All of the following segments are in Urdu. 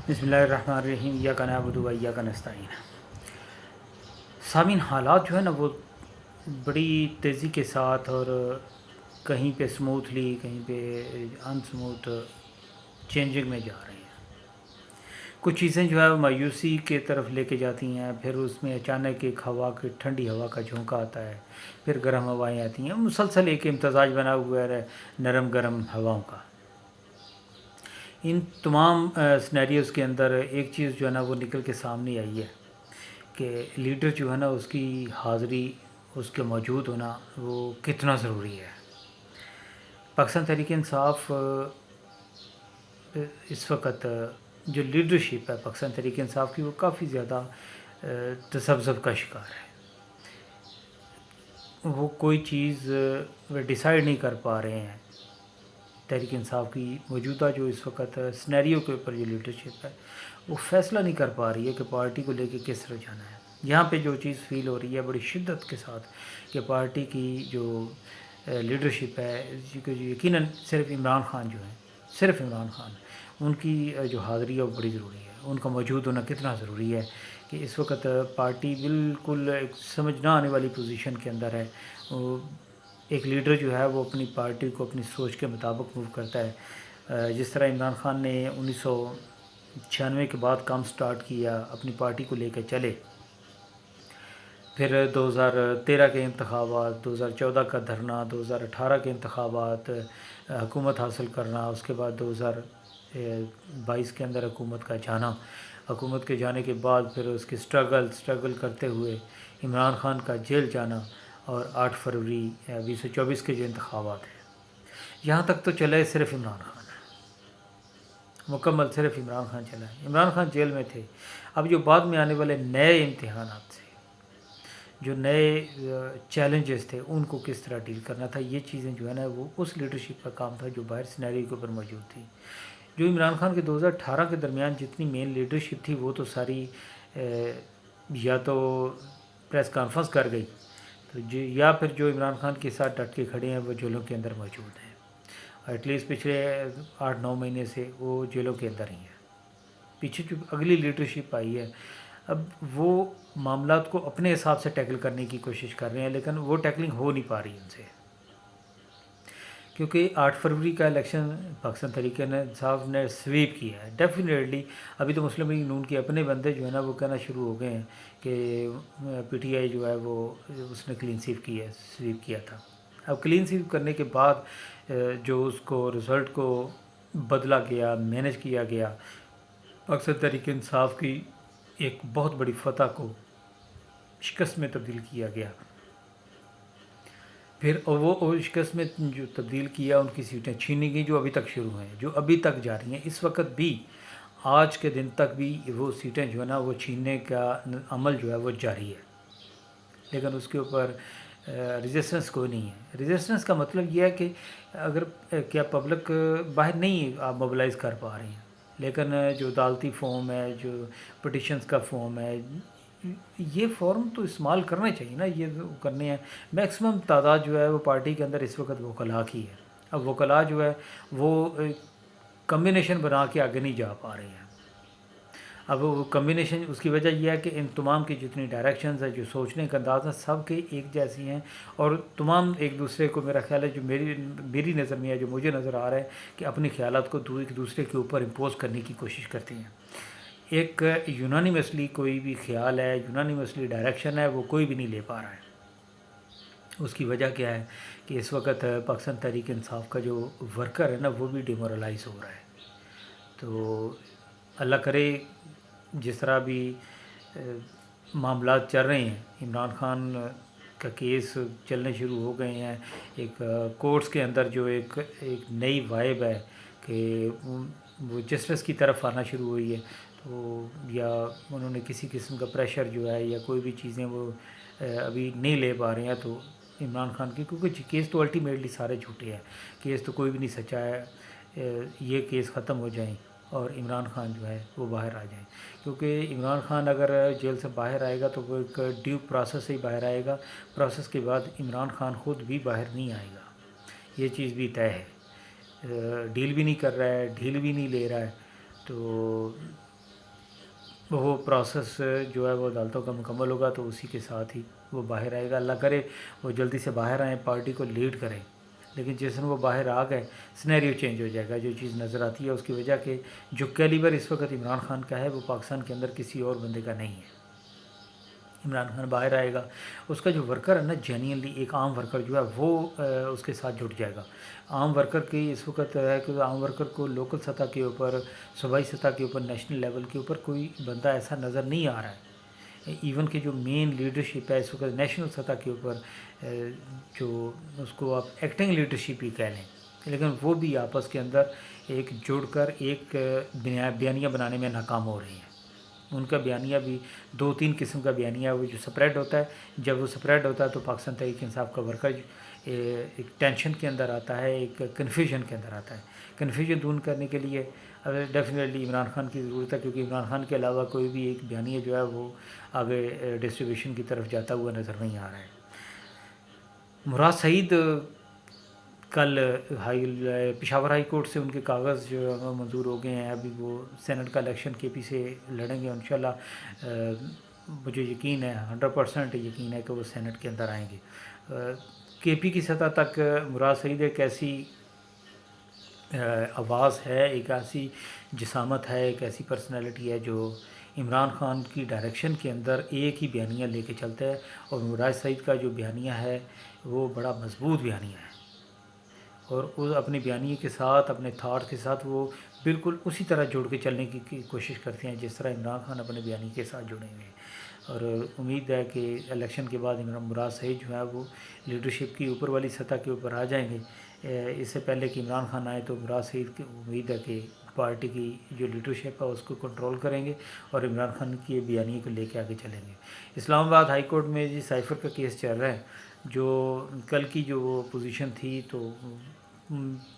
بسم اللہ الرحمن الرحیم، ایاک نعبد و ایاک نستعین۔ سامعین، حالات جو ہے نا وہ بڑی تیزی کے ساتھ اور کہیں پہ سموتھلی کہیں پہ ان سموتھ چینجنگ میں جا رہے ہیں۔ کچھ چیزیں جو ہے وہ مایوسی کے طرف لے کے جاتی ہیں، پھر اس میں اچانک ایک ہوا کی ٹھنڈی ہوا کا جھونکا آتا ہے، پھر گرم ہوائیں آتی ہیں، مسلسل ایک امتزاج بنا ہوا ہے نرم گرم ہواؤں کا۔ ان تمام سنیریوز کے اندر ایک چیز جو ہے نا وہ نکل کے سامنے آئی ہے کہ لیڈر جو ہے نا اس کی حاضری، اس کے موجود ہونا وہ کتنا ضروری ہے۔ پاکستان تحریک انصاف اس وقت جو لیڈرشپ ہے پاکستان تحریک انصاف کی، وہ کافی زیادہ تذبذب کا شکار ہے۔ وہ کوئی چیز ڈیسائیڈ نہیں کر پا رہے ہیں۔ تحریک انصاف کی موجودہ جو اس وقت سنیریو کے اوپر جو لیڈرشپ ہے وہ فیصلہ نہیں کر پا رہی ہے کہ پارٹی کو لے کے کس طرح جانا ہے۔ یہاں پہ جو چیز فیل ہو رہی ہے بڑی شدت کے ساتھ کہ پارٹی کی جو لیڈرشپ ہے، جو یقیناً صرف عمران خان جو ہیں، صرف عمران خان، ان کی جو حاضری ہے وہ بڑی ضروری ہے، ان کا موجود ہونا کتنا ضروری ہے کہ اس وقت پارٹی بالکل ایک سمجھ نہ آنے والی پوزیشن کے اندر ہے۔ ایک لیڈر جو ہے وہ اپنی پارٹی کو اپنی سوچ کے مطابق موو کرتا ہے۔ جس طرح عمران خان نے 1996 کے بعد کام سٹارٹ کیا، اپنی پارٹی کو لے کے چلے، پھر 2013 کے انتخابات، 2014 کا دھرنا، 2018 کے انتخابات، حکومت حاصل کرنا، اس کے بعد 2022 کے اندر حکومت کا جانا، حکومت کے جانے کے بعد پھر اس کی سٹرگل کرتے ہوئے عمران خان کا جیل جانا، اور 8 فروری 2024 کے جو انتخابات ہیں، یہاں تک تو چلے صرف عمران خان ہے، مکمل صرف عمران خان چلا ہے۔ عمران خان جیل میں تھے۔ اب جو بعد میں آنے والے نئے امتحانات تھے، جو نئے چیلنجز تھے، ان کو کس طرح ڈیل کرنا تھا، یہ چیزیں جو ہے نا وہ اس لیڈرشپ کا کام تھا جو باہر سینیریو کے اوپر موجود تھی۔ جو عمران خان کے 2018 کے درمیان جتنی مین لیڈرشپ تھی وہ تو ساری یا تو پریس کانفرنس کر گئی، تو یا پھر جو عمران خان کے ساتھ ڈٹ کے کھڑے ہیں وہ جیلوں کے اندر موجود ہیں، ایٹ لیسٹ پچھلے 8-9 مہینے سے وہ جیلوں کے اندر ہی ہیں۔ پیچھے جو اگلی لیڈرشپ آئی ہے، اب وہ معاملات کو اپنے حساب سے ٹیکل کرنے کی کوشش کر رہے ہیں، لیکن وہ ٹیکلنگ ہو نہیں پا رہی ان سے، کیونکہ 8 فروری کا الیکشن پاکستان تحریک انصاف نے سویپ کیا ہے۔ ڈیفینیٹلی ابھی تو مسلم لیگ نون کے اپنے بندے جو ہے نا وہ کہنا شروع ہو گئے ہیں کہ پی ٹی آئی جو ہے وہ اس نے کلین سویپ کیا تھا۔ اب کلین سویپ کرنے کے بعد جو اس کو رزلٹ کو بدلا گیا، مینیج کیا گیا، پاکستان تحریک انصاف کی ایک بہت بڑی فتح کو شکست میں تبدیل کیا گیا۔ پھر وہ شکست میں جو تبدیل کیا، ان کی سیٹیں چھینی گئیں جو ابھی تک شروع ہیں، جو ابھی تک جاری ہیں، اس وقت بھی، آج کے دن تک بھی وہ سیٹیں جو ہے نا وہ چھیننے کا عمل جو ہے وہ جاری ہے، لیکن اس کے اوپر ریزسٹنس کوئی نہیں ہے۔ ریزسٹنس کا مطلب یہ ہے کہ اگر کیا پبلک باہر نہیں آپ موبلائز کر پا رہے ہیں، لیکن جو عدالتی فارم ہے، جو پٹیشنز کا فارم ہے، یہ فارم تو استعمال کرنا چاہیے نا، یہ کرنے ہیں۔ میکسیمم تعداد جو ہے وہ پارٹی کے اندر اس وقت وکلاء کی ہے۔ اب وکلاء جو ہے وہ کمبینیشن بنا کے آگے نہیں جا پا رہے ہیں۔ اب وہ کمبینیشن، اس کی وجہ یہ ہے کہ ان تمام کی جتنی ڈائریکشنز ہیں، جو سوچنے کا انداز ہے، سب کے ایک جیسی ہیں، اور تمام ایک دوسرے کو، میرا خیال ہے جو میری نظر میں ہے، جو مجھے نظر آ رہا ہے کہ اپنے خیالات کو ایک دوسرے کے اوپر امپوز کرنے کی کوشش کرتی ہیں۔ ایک یونانیمسلی کوئی بھی خیال ہے، یونانیمسلی ڈائریکشن ہے، وہ کوئی بھی نہیں لے پا رہا ہے۔ اس کی وجہ کیا ہے کہ اس وقت پاکستان تحریک انصاف کا جو ورکر ہے نا وہ بھی ڈیمورلائز ہو رہا ہے۔ تو اللہ کرے جس طرح بھی معاملات چل رہے ہیں، عمران خان کا کیس چلنے شروع ہو گئے ہیں، ایک کورٹس کے اندر جو ایک نئی وائب ہے کہ وہ جسٹس کی طرف آنا شروع ہوئی ہے، تو یا انہوں نے کسی قسم کا پریشر جو ہے یا کوئی بھی چیزیں وہ ابھی نہیں لے پا رہے ہیں، تو عمران خان کی، کیونکہ کیس تو الٹیمیٹلی سارے جھوٹے ہیں، کیس تو کوئی بھی نہیں سچا ہے، یہ کیس ختم ہو جائیں اور عمران خان جو ہے وہ باہر آ جائیں، کیونکہ عمران خان اگر جیل سے باہر آئے گا تو وہ ایک ڈیو پروسیس سے ہی باہر آئے گا، پروسیس کے بعد عمران خان خود بھی باہر نہیں آئے گا، یہ چیز بھی طے ہے۔ ڈیل بھی نہیں کر رہا ہے، ڈھیل بھی نہیں لے رہا ہے، تو وہ پروسیس جو ہے وہ عدالتوں کا مکمل ہوگا تو اسی کے ساتھ ہی وہ باہر آئے گا. اللہ کرے وہ جلدی سے باہر آئیں, پارٹی کو لیڈ کریں. لیکن جس دن وہ باہر آ گئے سنیریو چینج ہو جائے گا. جو چیز نظر آتی ہے اس کی وجہ کہ جو کیلیبر اس وقت عمران خان کا ہے وہ پاکستان کے اندر کسی اور بندے کا نہیں ہے. عمران خان باہر آئے گا, اس کا جو ورکر ہے نا, جینینلی ایک عام ورکر جو ہے وہ اس کے ساتھ جڑ جائے گا. عام ورکر کی اس وقت ہے کہ عام ورکر کو لوکل سطح کے اوپر, صوبائی سطح کے اوپر, نیشنل لیول کے اوپر کوئی بندہ ایسا نظر نہیں آ رہا ہے. ایون کہ جو مین لیڈرشپ ہے اس وقت نیشنل سطح کے اوپر, جو اس کو آپ ایکٹنگ لیڈرشپ ہی کہہ لیں, لیکن وہ بھی آپس کے اندر ایک جڑ کر ایک بیانیہ بنانے میں ناکام ہو رہی ہیں. ان کا بیانیہ بھی 2-3 قسم کا بیانیہ ہے. وہ جو سپریڈ ہوتا ہے, جب وہ سپریڈ ہوتا ہے تو پاکستان تحریک انصاف کا ورکر ایک ٹینشن کے اندر آتا ہے, ایک کنفیوژن کے اندر آتا ہے. کنفیوژن دور کرنے کے لیے ڈیفینیٹلی عمران خان کی ضرورت ہے, کیونکہ عمران خان کے علاوہ کوئی بھی ایک بیانیہ جو ہے وہ آگے ڈسٹریبیوشن کی طرف جاتا ہوا نظر نہیں آ رہا ہے. مراد سعید کل پشاور ہائی کورٹ سے ان کے کاغذ جو ہے وہ منظور ہو گئے ہیں. ابھی وہ سینٹ کا الیکشن کے پی سے لڑیں گے انشاءاللہ. مجھے یقین ہے, 100% یقین ہے کہ وہ سینٹ کے اندر آئیں گے. کے پی کی سطح تک مراد سعید ایک ایسی آواز ہے, ایک ایسی جسامت ہے, ایک ایسی پرسنالٹی ہے جو عمران خان کی ڈائریکشن کے اندر ایک ہی بیانیہ لے کے چلتا ہے. اور مراد سعید کا جو بیانیہ ہے وہ بڑا مضبوط بیانیہ ہے, اور اس اپنے بیانیے کے ساتھ, اپنے تھاٹ کے ساتھ وہ بالکل اسی طرح جوڑ کے چلنے کی کوشش کرتے ہیں جس طرح عمران خان اپنے بیانیے کے ساتھ جڑے ہوئے ہیں. اور امید ہے کہ الیکشن کے بعد مراد سعید جو ہے وہ لیڈرشپ کی اوپر والی سطح کے اوپر آ جائیں گے. اس سے پہلے کہ عمران خان آئے تو مراد سعید کی امید ہے کہ پارٹی کی جو لیڈرشپ ہے اس کو کنٹرول کریں گے اور عمران خان کی بیانیے کو لے کے آگے چلیں گے. اسلام آباد ہائی کورٹ میں جی سائفر کا کیس چل رہا ہے. جو کل کی جو پوزیشن تھی تو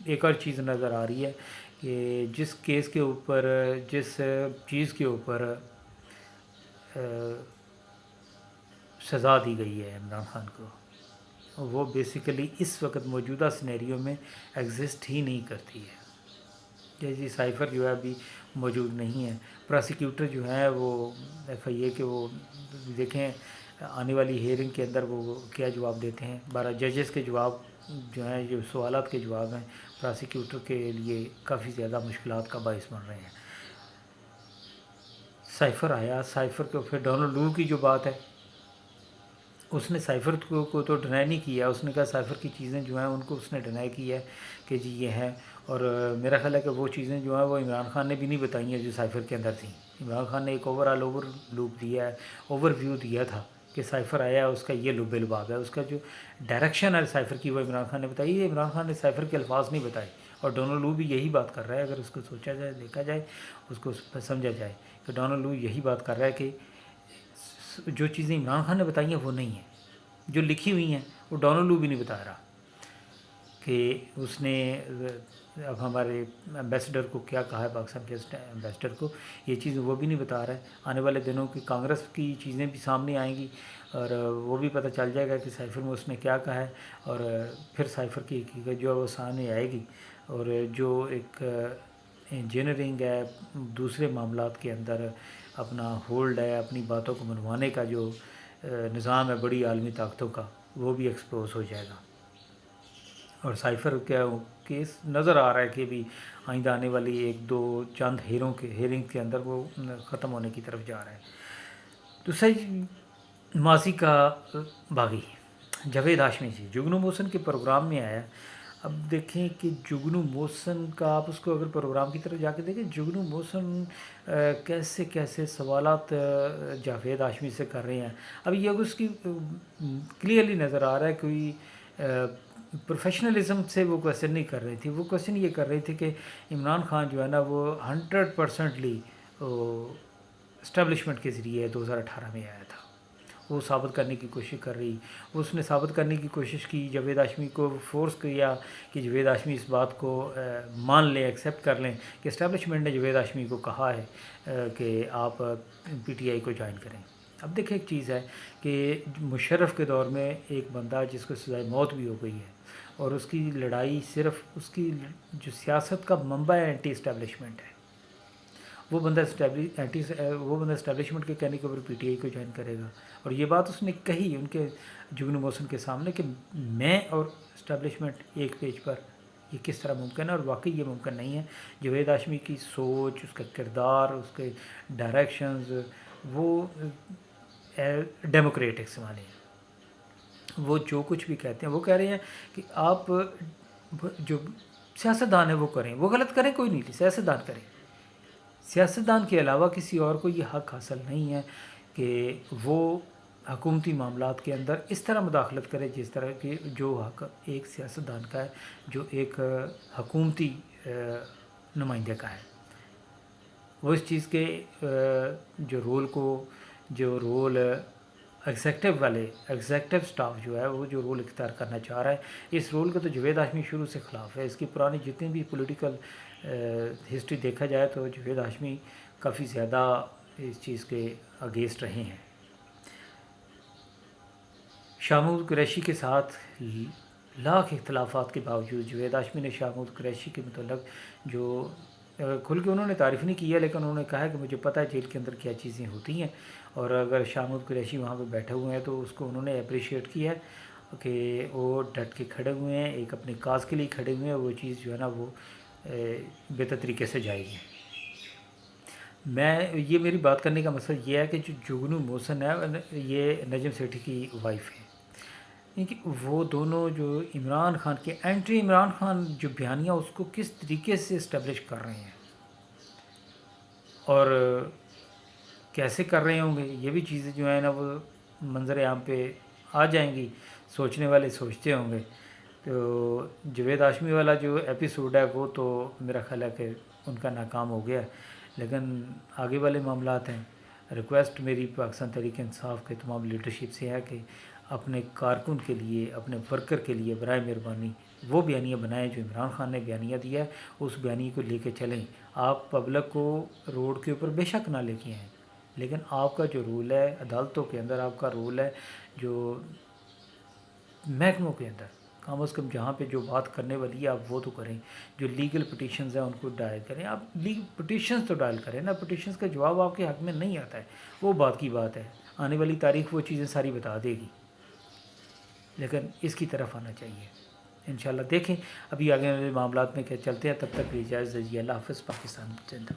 ایک اور چیز نظر آ رہی ہے کہ جس کیس کے اوپر, جس چیز کے اوپر سزا دی گئی ہے عمران خان کو, وہ بیسیکلی اس وقت موجودہ سینیریو میں ایگزسٹ ہی نہیں کرتی ہے. جی سائفر جو ہے ابھی موجود نہیں ہے. پراسیکیوٹر جو ہیں وہ ایف آئی اے کے, وہ دیکھیں آنے والی ہیئرنگ کے اندر وہ کیا جواب دیتے ہیں. 12 ججز کے جواب جو ہیں, جو سوالات کے جواب ہیں, پراسیکیوٹر کے لیے کافی زیادہ مشکلات کا باعث بن رہے ہیں. سائفر آیا, سائفر کو پھر ڈونلڈ لو کی جو بات ہے, اس نے سائفر کو تو ڈینائی نہیں کیا. اس نے کہا سائفر کی چیزیں جو ہیں ان کو اس نے ڈینائی کیا ہے کہ جی یہ ہیں. اور میرا خیال ہے کہ وہ چیزیں جو ہیں وہ عمران خان نے بھی نہیں بتائی ہیں جو سائفر کے اندر تھیں. عمران خان نے ایک اوور لوپ دیا ہے, اوور ویو دیا تھا کہ سائفر آیا ہے, اس کا یہ لب لباب ہے. اس کا جو ڈائریکشن ہے سائفر کی وہ عمران خان نے بتائی ہے. عمران خان نے سائفر کے الفاظ نہیں بتائے, اور ڈونلڈ لو بھی یہی بات کر رہا ہے. اگر اس کو سوچا جائے, دیکھا جائے, اس کو سمجھا جائے کہ ڈونلڈ لو یہی بات کر رہا ہے کہ جو چیزیں عمران خان نے بتائی ہیں وہ نہیں ہیں, جو لکھی ہوئی ہیں وہ ڈونلڈ لو بھی نہیں بتا رہا کہ اس نے اب ہمارے ایمبیسڈر کو کیا کہا ہے, پاکستان کے ایمبیسڈر کو. یہ چیز وہ بھی نہیں بتا رہا ہے. آنے والے دنوں کی کانگریس کی چیزیں بھی سامنے آئیں گی اور وہ بھی پتہ چل جائے گا کہ سائفر میں اس نے کیا کہا ہے, اور پھر سائفر کی حقیقت جو ہے وہ سامنے آئے گی. اور جو ایک انجینئرنگ ہے, دوسرے معاملات کے اندر اپنا ہولڈ ہے, اپنی باتوں کو منوانے کا جو نظام ہے بڑی عالمی طاقتوں کا, وہ بھی ایکسپوز ہو جائے گا. اور سائفر کیا کیس نظر آ رہا ہے کہ بھی آئندہ آنے والی 1-2 ہیرنگ کے اندر وہ ختم ہونے کی طرف جا رہا ہے. تو ماضی کا باغی جاوید ہاشمی جی جگنو موسن کے پروگرام میں آیا. اب دیکھیں کہ جگنو موسن کا, آپ اس کو اگر پروگرام کی طرف جا کے دیکھیں, جگنو موسن کیسے کیسے سوالات جاوید ہاشمی سے کر رہے ہیں. اب یہ اس کی کلیئرلی نظر آ رہا ہے کوئی پروفیشنلزم سے وہ کویسچن نہیں کر رہی تھی. وہ کویسچن یہ کر رہی تھی کہ عمران خان جو ہے نا وہ 100%لی اسٹیبلشمنٹ کے ذریعے 2018 میں آیا تھا. وہ ثابت کرنے کی کوشش کر رہی. اس نے ثابت کرنے کی کوشش کی, جاوید ہاشمی کو فورس کیا کہ جاوید ہاشمی اس بات کو مان لیں, ایکسیپٹ کر لیں کہ اسٹیبلشمنٹ نے جاوید ہاشمی کو کہا ہے کہ آپ پی ٹی آئی کو جوائن کریں. اب دیکھیں ایک چیز ہے کہ مشرف کے دور میں ایک بندہ جس کو سزائے موت بھی ہو گئی ہے, اور اس کی لڑائی صرف اس کی جو سیاست کا منبع ہے اینٹی اسٹیبلشمنٹ ہے, وہ بندہ اسٹیبلشمنٹ کے کہنے کے اوپر پی ٹی آئی کو جوائن کرے گا. اور یہ بات اس نے کہی ان کے جگنو موسن کے سامنے کہ میں اور اسٹیبلشمنٹ ایک پیج پر، یہ کس طرح ممکن ہے؟ اور واقعی یہ ممکن نہیں ہے. جاوید ہاشمی کی سوچ، اس کا کردار، اس کے ڈائریکشنز، وہ ڈیموکریٹکس والے ہیں. وہ جو کچھ بھی کہتے ہیں وہ کہہ رہے ہیں کہ آپ جو سیاستدان ہیں وہ کریں، وہ غلط کریں کوئی نہیں، سیاستدان کریں. سیاستدان کے علاوہ کسی اور کو یہ حق حاصل نہیں ہے کہ وہ حکومتی معاملات کے اندر اس طرح مداخلت کرے جس طرح کہ جو حق ایک سیاستدان کا ہے، جو ایک حکومتی نمائندے کا ہے. وہ اس چیز کے جو رول ایگزیکٹو سٹاف جو ہے وہ جو رول اختیار کرنا چاہ رہا ہے، اس رول کا تو جاوید ہاشمی شروع سے خلاف ہے. اس کی پرانی جتنی بھی پولیٹیکل ہسٹری دیکھا جائے تو جاوید ہاشمی کافی زیادہ اس چیز کے اگینسٹ رہے ہیں. شاہ محمود قریشی کے ساتھ لاکھ اختلافات کے باوجود جاوید ہاشمی نے شاہ محمود قریشی کے متعلق جو کھل کے انہوں نے تعریف نہیں کی ہے، لیکن انہوں نے کہا ہے کہ مجھے پتہ ہے جیل کے اندر کیا چیزیں ہوتی ہیں، اور اگر شاہ محمود قریشی وہاں پہ بیٹھے ہوئے ہیں تو اس کو انہوں نے اپریشیٹ کیا ہے کہ وہ ڈٹ کے کھڑے ہوئے ہیں، ایک اپنے کاز کے لیے کھڑے ہوئے ہیں. وہ چیز جو ہے نا وہ بہتر طریقے سے جائے گی. یہ میری بات کرنے کا مقصد یہ ہے کہ جو جگنو موسن ہے یہ نجم سیٹھی کی وائف ہے. کیونکہ وہ دونوں جو عمران خان کے اینٹی عمران خان جو بیانیہ اس کو کس طریقے سے اسٹیبلش کر رہے ہیں اور کیسے کر رہے ہوں گے، یہ بھی چیزیں جو ہیں نا وہ منظر عام پہ آ جائیں گی. سوچنے والے سوچتے ہوں گے. تو جاوید ہاشمی والا جو ایپیسوڈ ہے وہ تو میرا خیال ہے کہ ان کا ناکام ہو گیا، لیکن آگے والے معاملات ہیں. ریکویسٹ میری پاکستان تحریک انصاف کے تمام لیڈرشپ سے ہے کہ اپنے کارکن کے لیے، اپنے ورکر کے لیے برائے مہربانی وہ بیانیہ بنائیں جو عمران خان نے بیانیہ دیا ہے، اس بیانیے کو لے کے چلیں. آپ پبلک کو روڈ کے اوپر بے شک نہ لے کے آئیں، لیکن آپ کا جو رول ہے عدالتوں کے اندر، آپ کا رول ہے جو محکموں کے اندر، کم از کم جہاں پہ جو بات کرنے والی ہے آپ وہ تو کریں. جو لیگل پٹیشنز ہیں ان کو ڈائل کریں. آپ لیگل پٹیشنز تو ڈائل کریں نا، پٹیشنز کا جواب آپ کے حق میں نہیں آتا ہے، وہ بات کی بات ہے. آنے والی تاریخ وہ چیزیں ساری بتا دے گی، لیکن اس کی طرف آنا چاہیے. انشاءاللہ دیکھیں ابھی آگے والے معاملات میں کیا چلتے ہیں. تب تک اجازت دیجیے. اللہ حافظ. پاکستان زندہ.